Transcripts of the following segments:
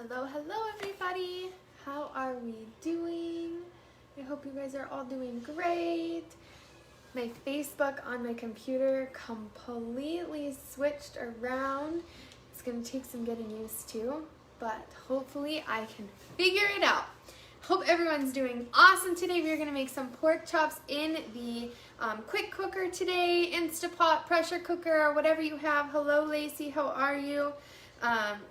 Hello everybody. How are we doing? I hope you guys are all doing great. My Facebook on my computer completely switched around. It's gonna take some getting used to, but hopefully I can figure it out. Hope everyone's doing awesome today. We're gonna make some pork chops in the quick cooker today, Instapot, pressure cooker, whatever you have. Hello Lacey, how are you?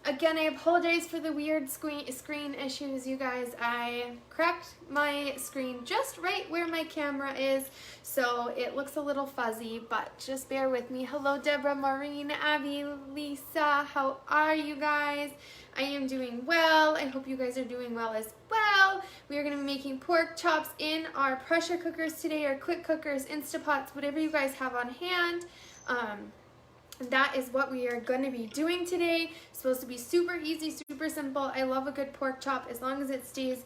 Again, I apologize for the weird screen issues, you guys. I cracked my screen just right where my camera is, so it looks a little fuzzy, but just bear with me. Hello, Deborah, Maureen, Abby, Lisa, how are you guys? I am doing well. I hope you guys are doing well as well. We are going to be making pork chops in our pressure cookers today, or quick cookers, Instapots, whatever you guys have on hand. That is what we are going to be doing today. It's supposed to be super easy, super simple. I love a good pork chop. As long as it stays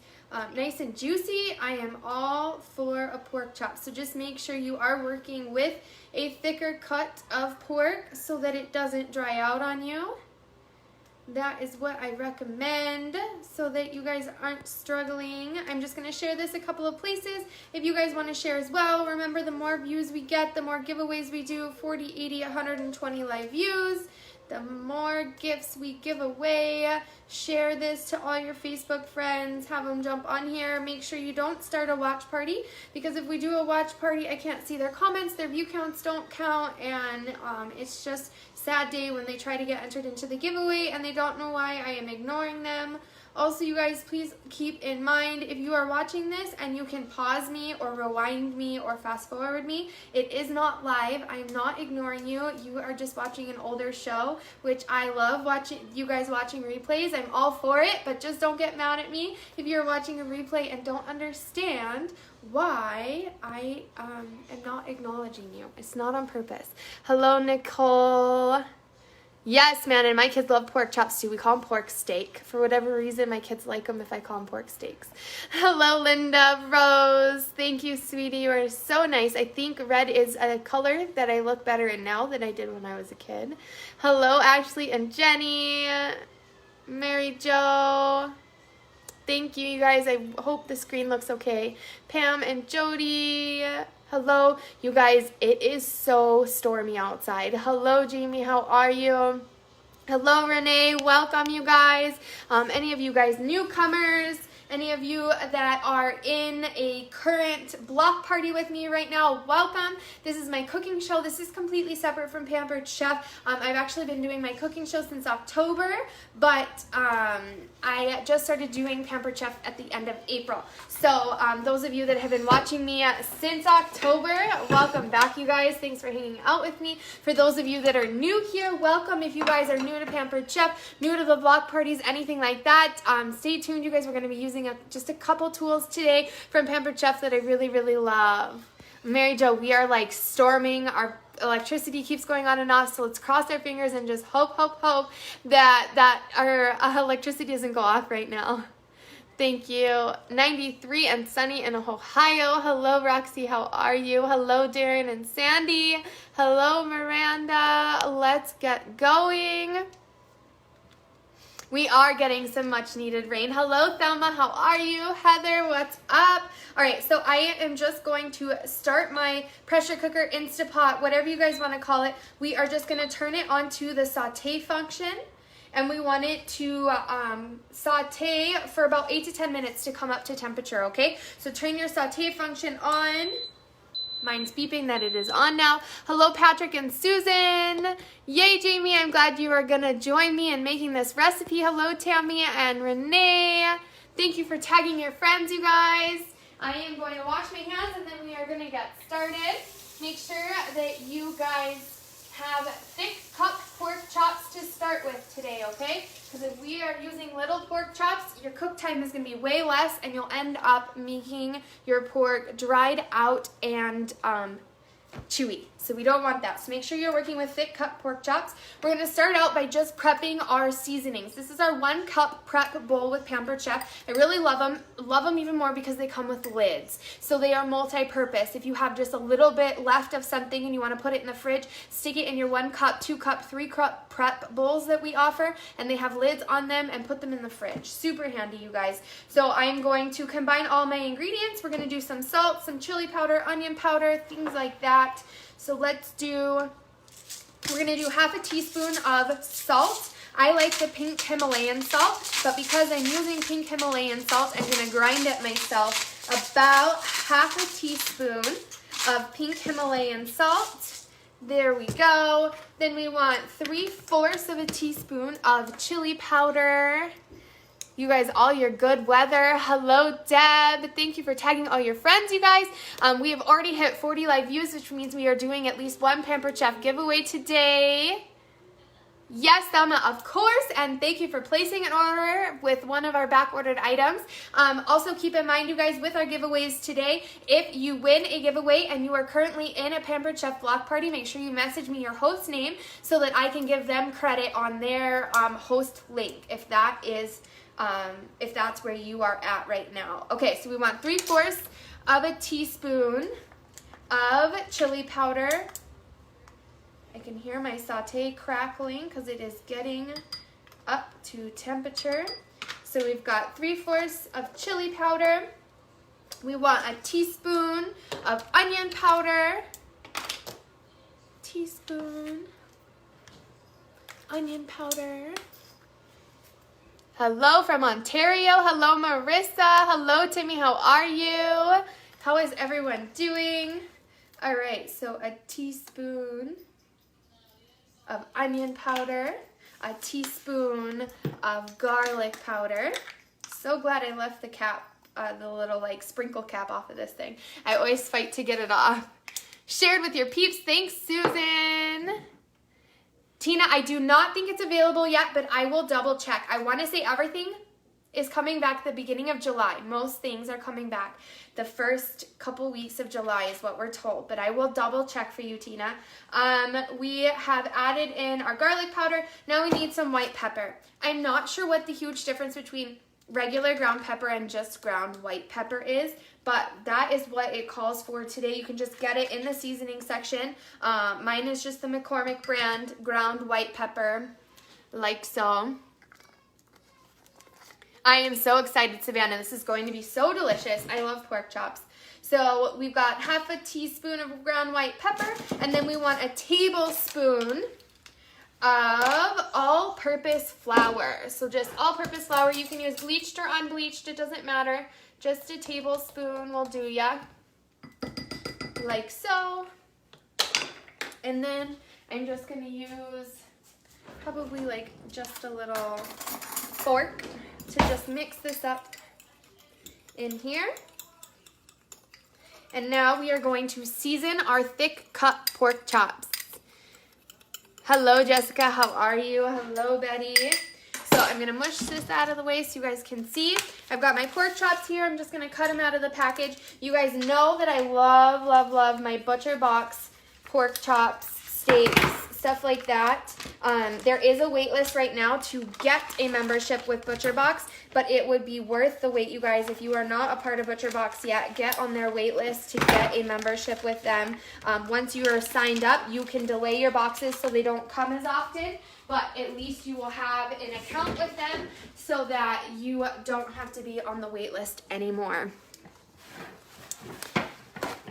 nice and juicy, I am all for a pork chop. So just make sure you are working with a thicker cut of pork so that it doesn't dry out on you. That is what I recommend so that you guys aren't struggling. I'm just going to share this a couple of places. If you guys want to share as well, remember the more views we get, the more giveaways we do. 40, 80, 120 live views. The more gifts we give away. Share this to all your Facebook friends. Have them jump on here. Make sure you don't start a watch party, because if we do a watch party, I can't see their comments. Their view counts don't count, and it's just sad day when they try to get entered into the giveaway and they don't know why I am ignoring them. Also, you guys, please keep in mind, if you are watching this and you can pause me or rewind me or fast forward me, it is not live. I am not ignoring you. You are just watching an older show, which I love watching. You guys watching replays, I'm all for it, but just don't get mad at me if you're watching a replay and don't understand why I am not acknowledging you. It's not on purpose. Hello, Nicole. Yes, man, and my kids love pork chops too. We call them pork steak. For whatever reason, my kids like them if I call them pork steaks. Hello, Linda Rose. Thank you, sweetie. You are so nice. I think red is a color that I look better in now than I did when I was a kid. Hello, Ashley and Jenny. Mary Jo. Thank you, you guys. I hope the screen looks okay. Pam and Jody. Hello, you guys. It is so stormy outside. Hello, Jamie. How are you? Hello, Renee. Welcome, you guys. Any of you guys newcomers, any of you that are in a current block party with me right now, welcome. This is my cooking show. This is completely separate from Pampered Chef. I've actually been doing my cooking show since October, but I just started doing Pampered Chef at the end of April. So those of you that have been watching me since October, welcome back, you guys. Thanks for hanging out with me. For those of you that are new here, welcome. If you guys are new to Pampered Chef, new to the block parties, anything like that, stay tuned, you guys. We're going to be using just a couple tools today from Pampered Chef that I really, really love. Mary Jo, we are like storming. Our electricity keeps going on and off, so let's cross our fingers and just hope that our electricity doesn't go off right now. Thank you. 93 and sunny in Ohio. Hello, Roxy. How are you? Hello, Darren and Sandy. Hello, Miranda. Let's get going. We are getting some much needed rain. Hello, Thelma. How are you? Heather, what's up? All right, so I am just going to start my pressure cooker, Instapot, whatever you guys want to call it. We are just going to turn it onto the sauté function, and we want it to sauté for about 8 to 10 minutes to come up to temperature, okay? So turn your sauté function on. Mine's beeping that it is on now. Hello, Patrick and Susan. Yay, Jamie. I'm glad you are going to join me in making this recipe. Hello, Tammy and Renee. Thank you for tagging your friends, you guys. I am going to wash my hands, and then we are going to get started. Make sure that you guys have thick cup pork chops to start with today, okay? Because if we are using little pork chops, your cook time is going to be way less, and you'll end up making your pork dried out and chewy. So we don't want that. So make sure you're working with thick cut pork chops. We're gonna start out by just prepping our seasonings. This is our 1 cup prep bowl with Pampered Chef. I really love them even more because they come with lids. So they are multi-purpose. If you have just a little bit left of something and you wanna put it in the fridge, stick it in your 1 cup, 2 cup, 3 cup prep bowls that we offer, and they have lids on them, and put them in the fridge. Super handy, you guys. So I'm going to combine all my ingredients. We're gonna do some salt, some chili powder, onion powder, things like that. So we're gonna do half a teaspoon of salt. I like the pink Himalayan salt, but because I'm using pink Himalayan salt, I'm gonna grind it myself. About half a teaspoon of pink Himalayan salt. There we go. Then we want 3/4 of a teaspoon of chili powder. You guys, all your good weather. Hello, Deb. Thank you for tagging all your friends, you guys. We have already hit 40 live views, which means we are doing at least 1 Pampered Chef giveaway today. Yes, Thelma, of course, and thank you for placing an order with one of our back-ordered items. Also, keep in mind, you guys, with our giveaways today, if you win a giveaway and you are currently in a Pampered Chef block party, make sure you message me your host name so that I can give them credit on their host link, if that's where you are at right now. Okay, so we want 3/4 of a teaspoon of chili powder. I can hear my sauté crackling because it is getting up to temperature. So we've got 3/4 of chili powder. We want a teaspoon of onion powder. Teaspoon onion powder. Hello from Ontario. Hello, Marissa. Hello, Timmy. How are you? How is everyone doing? All right, so a teaspoon of onion powder, a teaspoon of garlic powder. So glad I left the cap, the little like sprinkle cap off of this thing. I always fight to get it off. Shared with your peeps. Thanks, Susan. Tina, I do not think it's available yet, but I will double check. I want to say everything is coming back the beginning of July. Most things are coming back the first couple weeks of July is what we're told, but I will double check for you, Tina. We have added in our garlic powder. Now we need some white pepper. I'm not sure what the huge difference between regular ground pepper and just ground white pepper is, but that is what it calls for today. You can just get it in the seasoning section. Mine is just the McCormick brand ground white pepper, like so. I am so excited, Savannah. This is going to be so delicious. I love pork chops. So we've got half a teaspoon of ground white pepper, and then we want a tablespoon of all-purpose flour. So just all-purpose flour. You can use bleached or unbleached. It doesn't matter. Just a tablespoon will do ya. Like so. And then I'm just going to use probably like just a little fork to just mix this up in here. And now we are going to season our thick cut pork chops. Hello, Jessica. How are you? Hello, Betty. So I'm going to mush this out of the way so you guys can see. I've got my pork chops here. I'm just going to cut them out of the package. You guys know that I love, love, love my Butcher Box pork chops, steaks, stuff like that. There is a wait list right now to get a membership with Butcher Box, but it would be worth the wait, you guys. If you are not a part of Butcher Box yet, get on their wait list to get a membership with them. Once you are signed up, you can delay your boxes so they don't come as often, but at least you will have an account with them so that you don't have to be on the wait list anymore.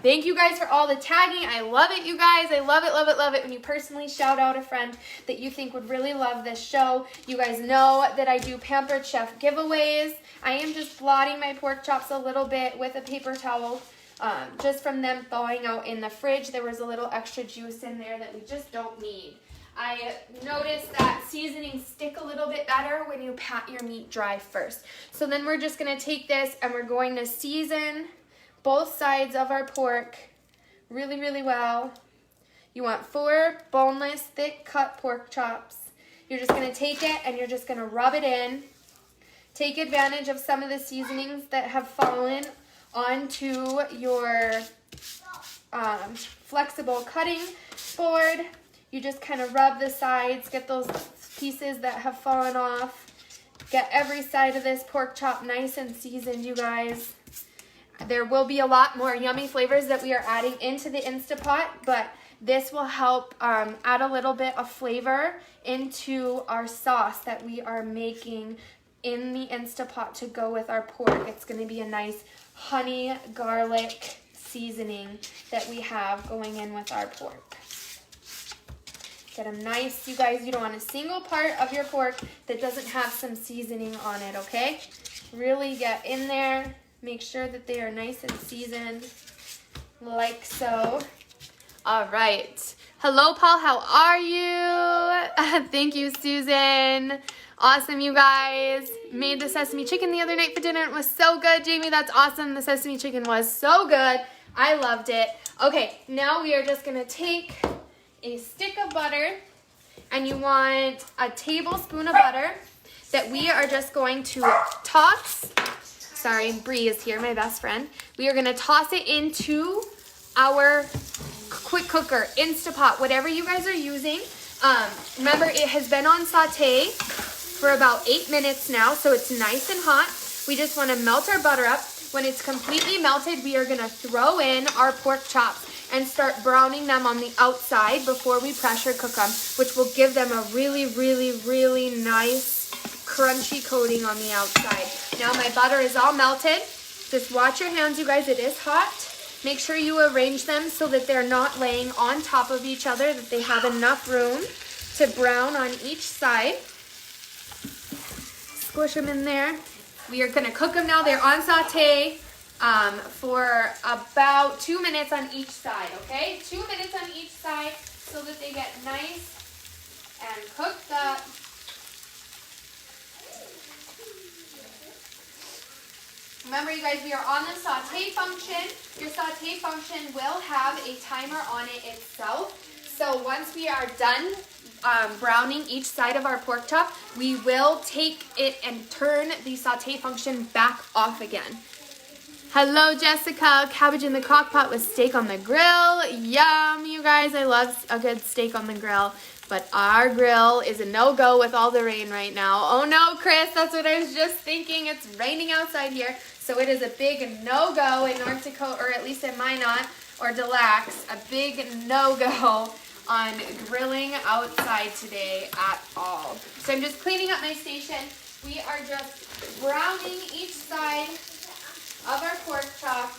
Thank you guys for all the tagging. I love it, you guys. I love it, love it, love it when you personally shout out a friend that you think would really love this show. You guys know that I do Pampered Chef giveaways. I am just blotting my pork chops a little bit with a paper towel. Just from them thawing out in the fridge, there was a little extra juice in there that we just don't need. I noticed that seasonings stick a little bit better when you pat your meat dry first. So then we're just going to take this and we're going to season both sides of our pork really, really well. You want 4 boneless, thick cut pork chops. You're just going to take it and you're just going to rub it in. Take advantage of some of the seasonings that have fallen onto your flexible cutting board. You just kind of rub the sides, get those pieces that have fallen off. Get every side of this pork chop nice and seasoned, you guys. There will be a lot more yummy flavors that we are adding into the Instapot, but this will help add a little bit of flavor into our sauce that we are making in the Instapot to go with our pork. It's going to be a nice honey garlic seasoning that we have going in with our pork. Get them nice, you guys. You don't want a single part of your pork that doesn't have some seasoning on it, okay? Really get in there. Make sure that they are nice and seasoned, like so. All right. Hello, Paul. How are you? Thank you, Susan. Awesome, you guys. Made the sesame chicken the other night for dinner. It was so good, Jamie. That's awesome. The sesame chicken was so good. I loved it. Okay, now we are just going to take a stick of butter, and you want a tablespoon of butter that we are just going to toss. Sorry, Bree is here, my best friend. We are going to toss it into our quick cooker, Instapot, whatever you guys are using. Remember, it has been on sauté for about 8 minutes now, so it's nice and hot. We just want to melt our butter up. When it's completely melted, we are going to throw in our pork chops and start browning them on the outside before we pressure cook them, which will give them a really, really, really nice crunchy coating on the outside. Now my butter is all melted. Just watch your hands, you guys. It is hot. Make sure you arrange them so that they're not laying on top of each other, that they have enough room to brown on each side. Squish them in there. We are going to cook them now. They're on sauté for about 2 minutes on each side, okay? 2 minutes on each side so that they get nice and cooked up. Remember, you guys, we are on the sauté function. Your sauté function will have a timer on it itself. So once we are done browning each side of our pork chop, we will take it and turn the sauté function back off again. Hello, Jessica. Cabbage in the crock pot with steak on the grill. Yum, you guys. I love a good steak on the grill. But our grill is a no-go with all the rain right now. Oh no, Chris, that's what I was just thinking. It's raining outside here. So it is a big no-go in North Dakota, or at least in Minot or Des Lacs, a big no-go on grilling outside today at all. So I'm just cleaning up my station. We are just browning each side of our pork chop.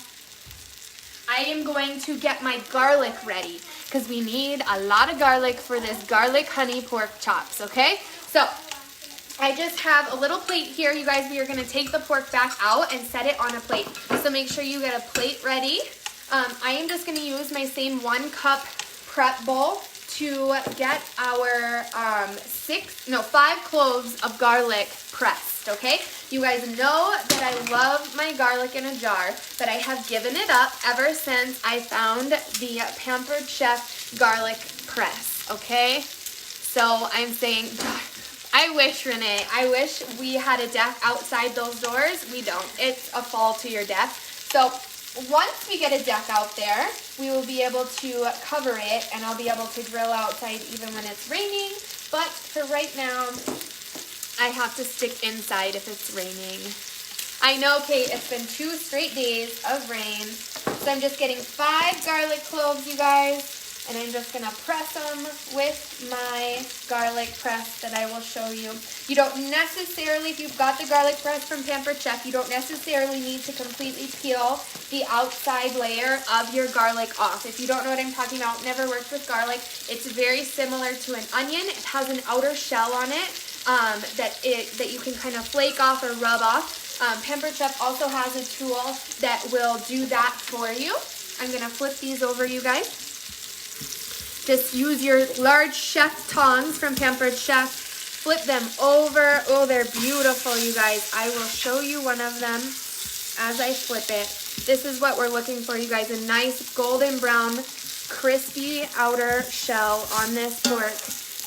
I am going to get my garlic ready because we need a lot of garlic for this garlic honey pork chops, okay? So I just have a little plate here, you guys. We are going to take the pork back out and set it on a plate. So make sure you get a plate ready. I am just going to use my same 1 cup prep bowl to get our 5 cloves of garlic pressed, okay? You guys know that I love my garlic in a jar, but I have given it up ever since I found the Pampered Chef garlic press, okay? So I'm saying, God, I wish, Renee, I wish we had a deck outside those doors. We don't. It's a fall to your deck. So once we get a deck out there, we will be able to cover it, and I'll be able to grill outside even when it's raining. But for right now, I have to stick inside if it's raining. I know, Kate, it's been 2 straight days of rain. So I'm just getting 5 garlic cloves, you guys. And I'm just going to press them with my garlic press that I will show you. You don't necessarily, if you've got the garlic press from Pampered Chef, you don't necessarily need to completely peel the outside layer of your garlic off. If you don't know what I'm talking about, never worked with garlic, it's very similar to an onion. It has an outer shell on it that you can kind of flake off or rub off. Pampered Chef also has a tool that will do that for you. I'm going to flip these over, you guys. Just use your large chef tongs from Pampered Chef. Flip them over. Oh, they're beautiful, you guys. I will show you one of them as I flip it. This is what we're looking for, you guys. A nice golden brown, crispy outer shell on this pork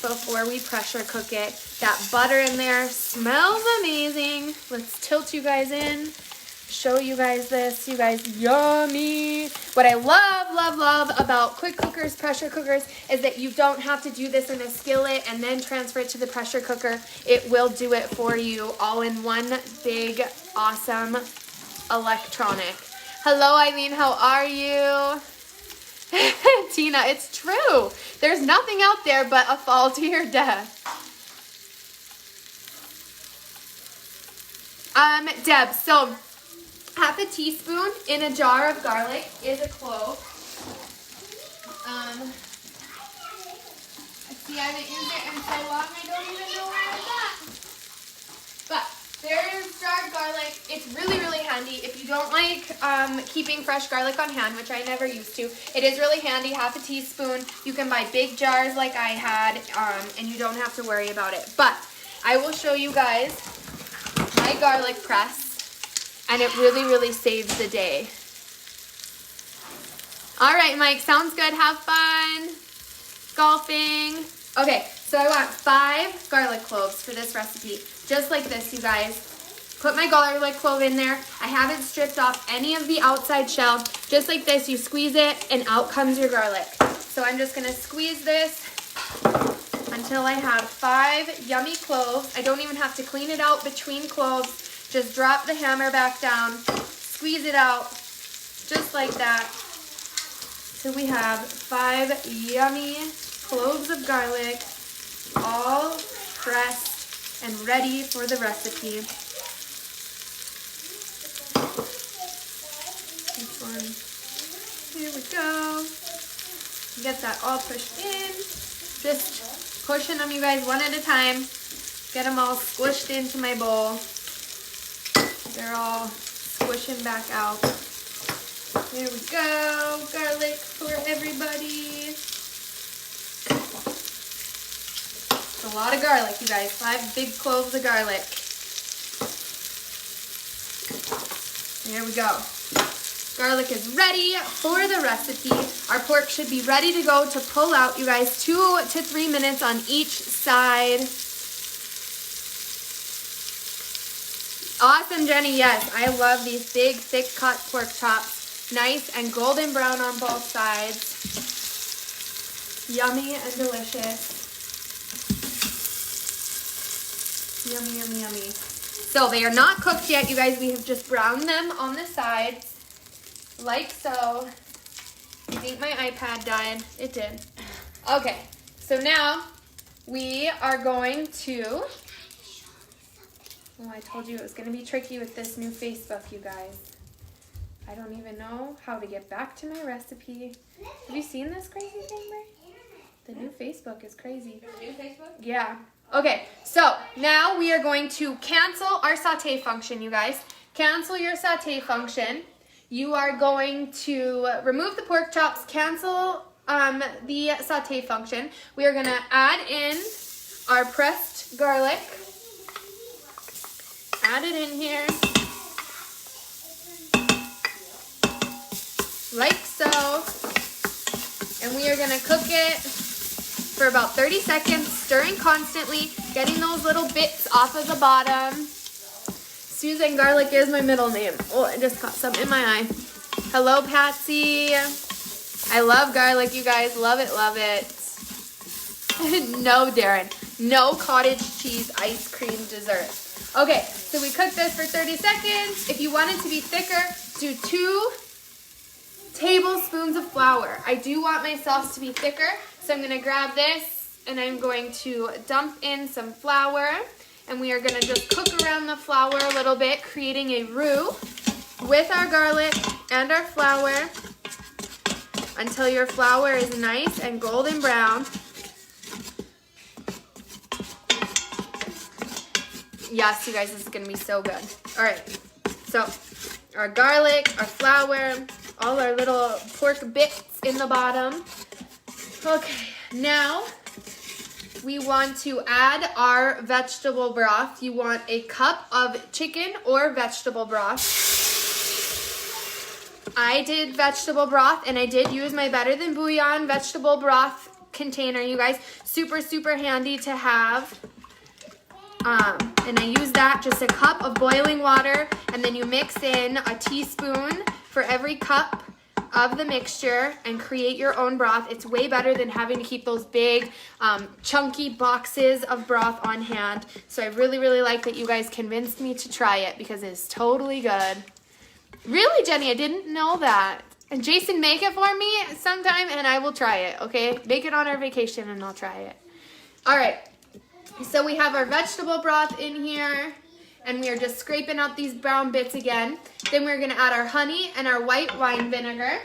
before we pressure cook it. That butter in there smells amazing. Let's tilt you guys in. show you guys this. You guys, yummy. What I love about quick cookers, pressure cookers, is that you don't have to do this in a skillet and then transfer it to the pressure cooker. It will do it for you all in one big, awesome electronic. Hello, Eileen, how are you? Tina, it's true. There's nothing out there but a fall to your death. Deb, so half a teaspoon in a jar of garlic is a clove. See, I haven't used it in so long, I don't even know where it's at. But there's jarred garlic. It's really handy. If you don't like keeping fresh garlic on hand, which I never used to, it is really handy. Half a teaspoon. You can buy big jars like I had, and you don't have to worry about it. But I will show you guys my garlic press, and it really saves the day. All right, Mike, sounds good. Have fun golfing. Okay, so I want 5 garlic cloves for this recipe, just like this, you guys. Put my garlic clove in there. I haven't stripped off any of the outside shell. Just like this, you squeeze it, and out comes your garlic. So I'm just gonna squeeze this until I have 5 yummy cloves. I don't even have to clean it out between cloves. Just drop the hammer back down, squeeze it out, just like that. So we have 5 yummy cloves of garlic, all pressed and ready for the recipe. This one, here we go. Get that all pushed in. Just pushing them, you guys, one at a time. Get them all squished into my bowl. They're all squishing back out. Here we go. Garlic for everybody. It's a lot of garlic, you guys. 5 big cloves of garlic. There we go. Garlic is ready for the recipe. Our pork should be ready to go to pull out, you guys. 2 to 3 minutes on each side. Awesome, Jenny. Yes, I love these big, thick cut pork chops. Nice and golden brown on both sides. Yummy and delicious. Yummy, yummy, yummy. So they are not cooked yet, you guys. We have just browned them on the sides, like so. I think my iPad died. It did. Okay, so now we are going to... Oh, I told you it was going to be tricky with this new Facebook, you guys. I don't even know how to get back to my recipe. Have you seen this crazy thing, Ray? The new Facebook is crazy. New Facebook? Yeah. Okay, so now we are going to cancel our sauté function, you guys. Cancel your sauté function. You are going to remove the pork chops, cancel the sauté function. We are going to add in our pressed garlic. Add it in here. Like so. And we are going to cook it for about 30 seconds, stirring constantly, getting those little bits off of the bottom. Susan Garlic is my middle name. Oh, I just got some in my eye. Hello, Patsy. I love garlic, you guys. Love it, love it. No, Darren. No cottage cheese ice cream dessert. Okay, so we cooked this for 30 seconds. If you want it to be thicker, do 2 tablespoons of flour. I do want my sauce to be thicker, so I'm gonna grab this and I'm going to dump in some flour, and we are gonna just cook around the flour a little bit, creating a roux with our garlic and our flour until your flour is nice and golden brown. Yes, you guys, this is gonna be so good. All right, so our garlic, our flour, all our little pork bits in the bottom. Okay, now we want to add our vegetable broth. You want a cup of chicken or vegetable broth. I did vegetable broth, and I did use my Better Than Bouillon vegetable broth container, you guys. Super, super handy to have. And I use that, just a cup of boiling water, and then you mix in a teaspoon for every cup of the mixture and create your own broth. It's way better than having to keep those big chunky boxes of broth on hand. So I really, really like that you guys convinced me to try it because it's totally good. Really, Jenny, I didn't know that. And Jason, make it for me sometime and I will try it, okay? Make it on our vacation and I'll try it. All right, so we have our vegetable broth in here. And we are just scraping out these brown bits again. Then we're gonna add our honey and our white wine vinegar.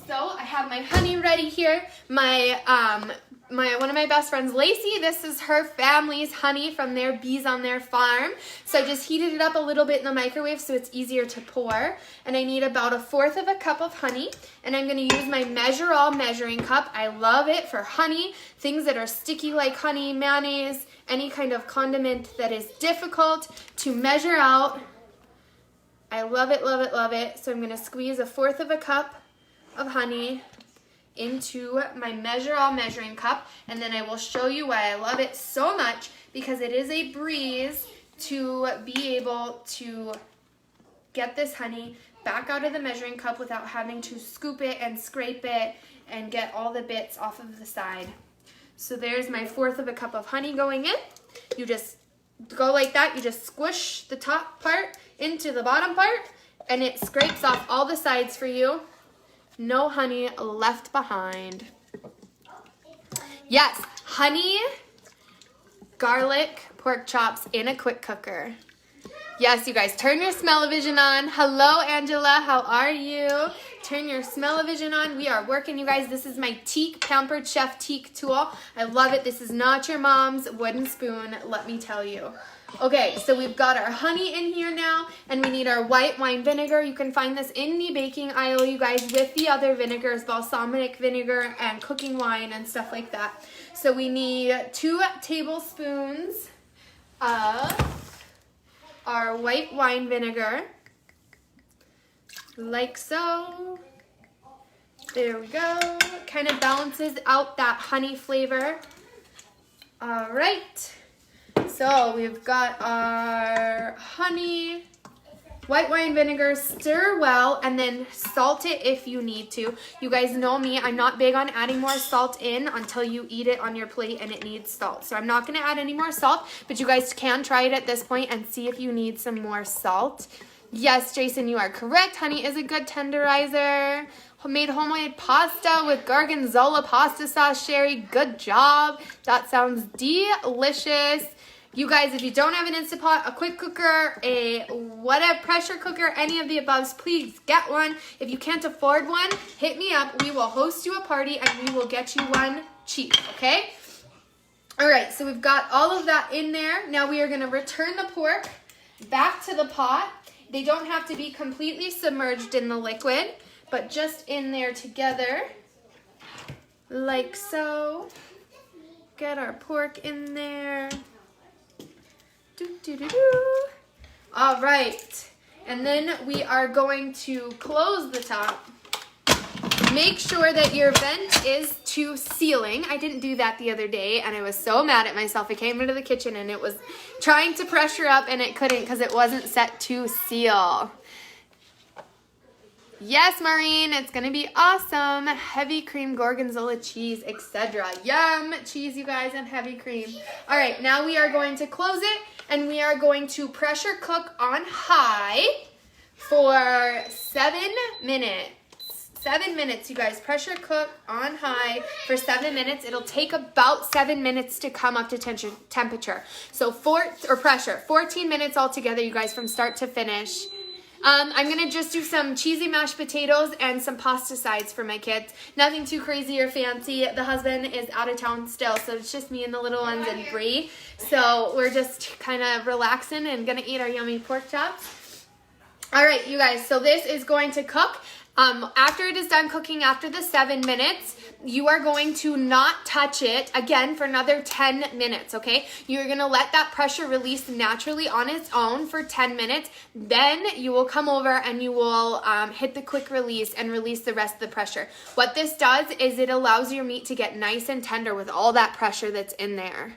So I have my honey ready here. One of my best friends, Lacey, this is her family's honey from their bees on their farm. So I just heated it up a little bit in the microwave so it's easier to pour. And I need about 1/4 cup of honey. And I'm gonna use my Measure All measuring cup. I love it for honey, things that are sticky like honey, mayonnaise, any kind of condiment that is difficult to measure out. I love it, love it, love it. So I'm gonna squeeze 1/4 cup of honey into my Measure All measuring cup, and then I will show you why I love it so much, because it is a breeze to be able to get this honey back out of the measuring cup without having to scoop it and scrape it and get all the bits off of the side. So there's my 1/4 cup of honey going in. You just go like that, you just squish the top part into the bottom part, and it scrapes off all the sides for you. No honey left behind. Yes, honey, garlic, pork chops in a quick cooker. Yes, you guys, turn your smell-o-vision on. Hello, Angela, how are you? Turn your smell-o-vision on. We are working, you guys. This is my teak, Pampered Chef teak tool. I love it. This is not your mom's wooden spoon, let me tell you. Okay, so we've got our honey in here now, and we need our white wine vinegar. You can find this in the baking aisle, you guys, with the other vinegars, balsamic vinegar and cooking wine and stuff like that. So we need 2 tablespoons of our white wine vinegar, like so. There we go. Kind of balances out that honey flavor. All right. So we've got our honey, white wine vinegar, stir well, and then salt it if you need to. You guys know me, I'm not big on adding more salt in until you eat it on your plate and it needs salt. So I'm not gonna add any more salt, but you guys can try it at this point and see if you need some more salt. Yes, Jason, you are correct. Honey is a good tenderizer. Made homemade pasta with gorgonzola pasta sauce, Sherry. Good job. That sounds delicious. You guys, if you don't have an Instant Pot, a quick cooker, a whatever pressure cooker, any of the above, please get one. If you can't afford one, hit me up. We will host you a party and we will get you one cheap, okay? All right, so we've got all of that in there. Now we are gonna return the pork back to the pot. They don't have to be completely submerged in the liquid, but just in there together, like so. Get our pork in there. All right, and then we are going to close the top. Make sure that your vent is to sealing. I didn't do that the other day, and I was so mad at myself. I came into the kitchen, and it was trying to pressure up, and it couldn't because it wasn't set to seal. Yes, Maureen, it's gonna be awesome. Heavy cream, gorgonzola cheese, etc. Yum, cheese, you guys, and heavy cream. All right, now we are going to close it, and we are going to pressure cook on high for 7 minutes. 7 minutes, you guys. Pressure cook on high for 7 minutes. It'll take about 7 minutes to come up to temperature. So 14 minutes altogether, you guys, from start to finish. I'm gonna just do some cheesy mashed potatoes and some pasta sides for my kids. Nothing too crazy or fancy. The husband is out of town still, so it's just me and the little ones and Brie. So we're just kind of relaxing and gonna eat our yummy pork chops. All right, you guys, so this is going to cook. After it is done cooking, after the 7 minutes, you are going to not touch it again for another 10 minutes, okay? You're gonna let that pressure release naturally on its own for 10 minutes. Then you will come over and you will hit the quick release and release the rest of the pressure. What this does is it allows your meat to get nice and tender with all that pressure that's in there.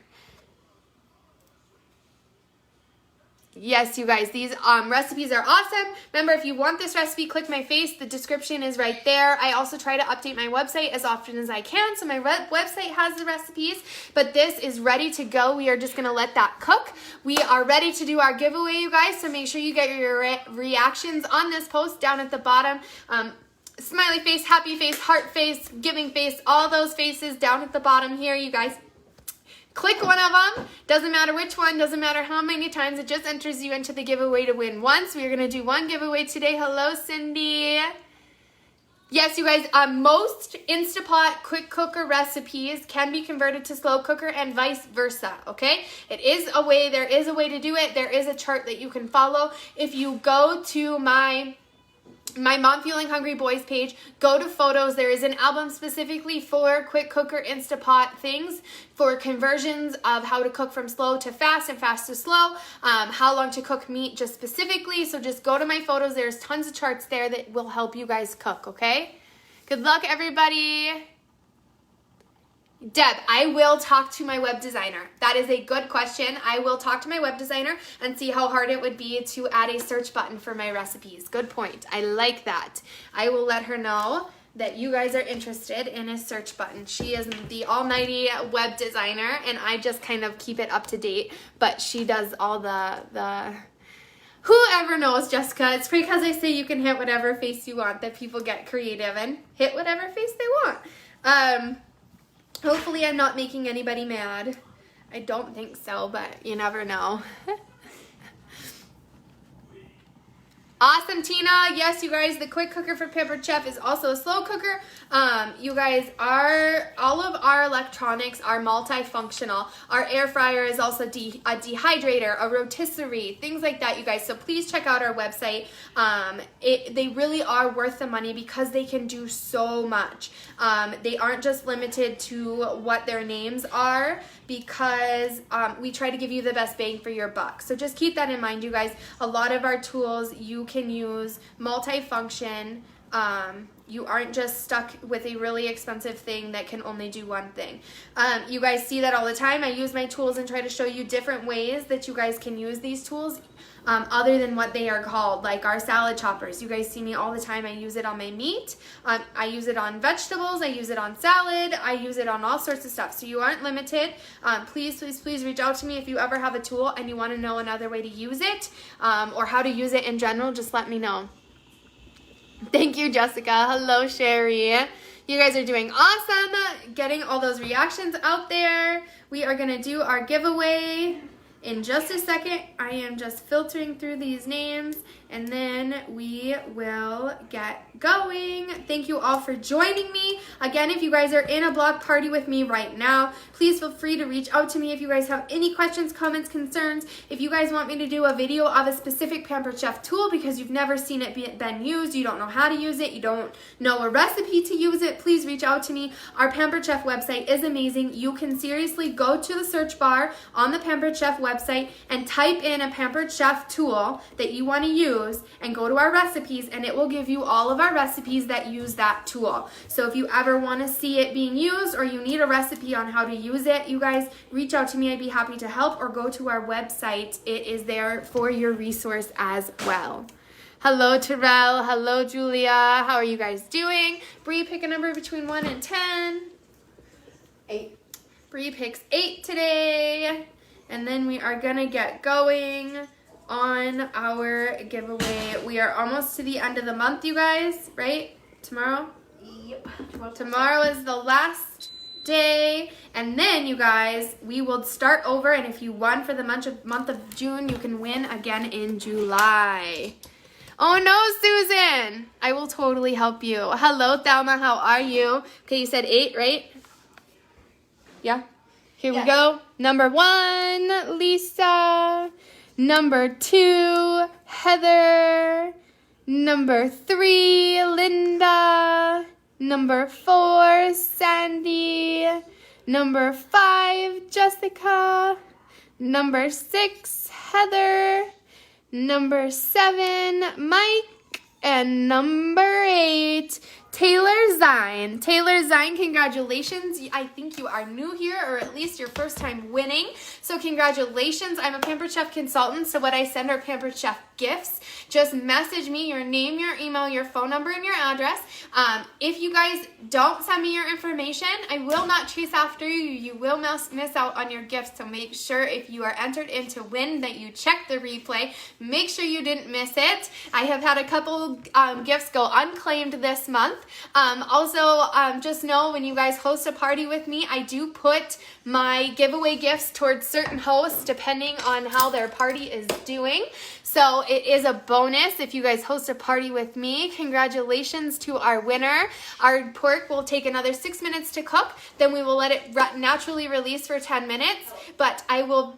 Yes, you guys, these recipes are awesome. Remember, if you want this recipe, click my face. The description is right there. I also try to update my website as often as I can, so my website has the recipes, but this is ready to go. We are just going to let that cook. We are ready to do our giveaway, you guys, so make sure you get your reactions on this post down at the bottom. Smiley face, happy face, heart face, giving face, all those faces down at the bottom here, you guys. Click one of them. Doesn't matter which one, doesn't matter how many times. It just enters you into the giveaway to win once. We are going to do one giveaway today. Hello, Cindy. Yes, you guys, most Instapot quick cooker recipes can be converted to slow cooker and vice versa, okay? There is a way to do it. There is a chart that you can follow. If you go to my Mom Fueling Hungry Boys page, go to photos. There is an album specifically for quick cooker Instapot things, for conversions of how to cook from slow to fast and fast to slow, how long to cook meat just specifically. So just go to my photos. There's tons of charts there that will help you guys cook, okay? Good luck, everybody. Deb, I will talk to my web designer. That is a good question. I will talk to my web designer and see how hard it would be to add a search button for my recipes. Good point. I like that. I will let her know that you guys are interested in a search button. She is the almighty web designer, and I just kind of keep it up to date, but she does all the whoever knows, Jessica. It's because I say you can hit whatever face you want that people get creative and hit whatever face they want. Hopefully I'm not making anybody mad. I don't think so, but you never know. Awesome, Tina. Yes, you guys, the quick cooker for Pampered Chef is also a slow cooker. You guys, all of our electronics are multifunctional. Our air fryer is also a dehydrator, a rotisserie, things like that, you guys. So please check out our website. They really are worth the money because they can do so much. They aren't just limited to what their names are, because we try to give you the best bang for your buck. So just keep that in mind, you guys. A lot of our tools you can use multifunction. You aren't just stuck with a really expensive thing that can only do one thing. You guys see that all the time. I use my tools and try to show you different ways that you guys can use these tools other than what they are called, like our salad choppers. You guys see me all the time. I use it on my meat. I use it on vegetables. I use it on salad. I use it on all sorts of stuff. So you aren't limited. Please, please, please reach out to me if you ever have a tool and you want to know another way to use it, or how to use it in general. Just let me know. Thank you, Jessica. Hello, Sherry. You guys are doing awesome, getting all those reactions out there. We are going to do our giveaway in just a second. I am just filtering through these names, and then we will get going. Thank you all for joining me. Again, if you guys are in a block party with me right now, please feel free to reach out to me if you guys have any questions, comments, concerns. If you guys want me to do a video of a specific Pampered Chef tool because you've never seen it been used, you don't know how to use it, you don't know a recipe to use it, please reach out to me. Our Pampered Chef website is amazing. You can seriously go to the search bar on the Pampered Chef website and type in a Pampered Chef tool that you want to use and go to our recipes, and it will give you all of our recipes that use that tool. So if you ever want to see it being used or you need a recipe on how to use it, you guys reach out to me. I'd be happy to help, or go to our website. It is there for your resource as well. Hello, Terrell. Hello, Julia. How are you guys doing? Bree, pick a number between 1 and 10. 8. Bree picks 8 today. And then we are going to get going on our giveaway. We are almost to the end of the month, you guys, right? Tomorrow? Yep. Tomorrow is the last day, and then, you guys, we will start over, and if you won for the month of June, you can win again in July. Oh no, Susan! I will totally help you. Hello, Thelma, how are you? Okay, you said 8, right? Yeah? Here we go. Number 1, Lisa. Number 2, Heather. Number 3, Linda. Number 4, Sandy. Number 5, Jessica. Number 6, Heather. Number 7, Mike. And number 8, Taylor Zine, congratulations. I think you are new here, or at least your first time winning. So congratulations. I'm a Pampered Chef consultant, so what I send are Pampered Chef gifts. Just message me your name, your email, your phone number, and your address. If you guys don't send me your information, I will not chase after you. You will miss out on your gifts, so make sure if you are entered in to win that you check the replay. Make sure you didn't miss it. I have had a couple gifts go unclaimed this month. Also, just know when you guys host a party with me, I do put my giveaway gifts towards certain hosts depending on how their party is doing. So it is a bonus if you guys host a party with me. Congratulations to our winner. Our pork will take another 6 minutes to cook. Then we will let it naturally release for 10 minutes. But I will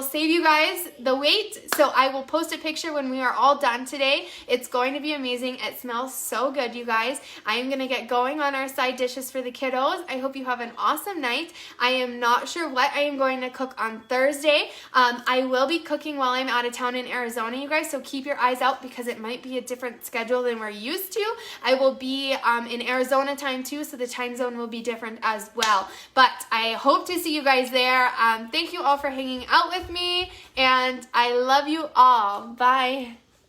save you guys the wait. So I will post a picture when we are all done today. It's going to be amazing. It smells so good, you guys. I am going to get going on our side dishes for the kiddos. I hope you have an awesome night. I am not sure what I am going to cook on Thursday. I will be cooking while I'm out of town in Arizona, you guys, so keep your eyes out because it might be a different schedule than we're used to. I will be in Arizona time too, so the time zone will be different as well. But I hope to see you guys there. Thank you all for hanging out with me, and I love you all. Bye.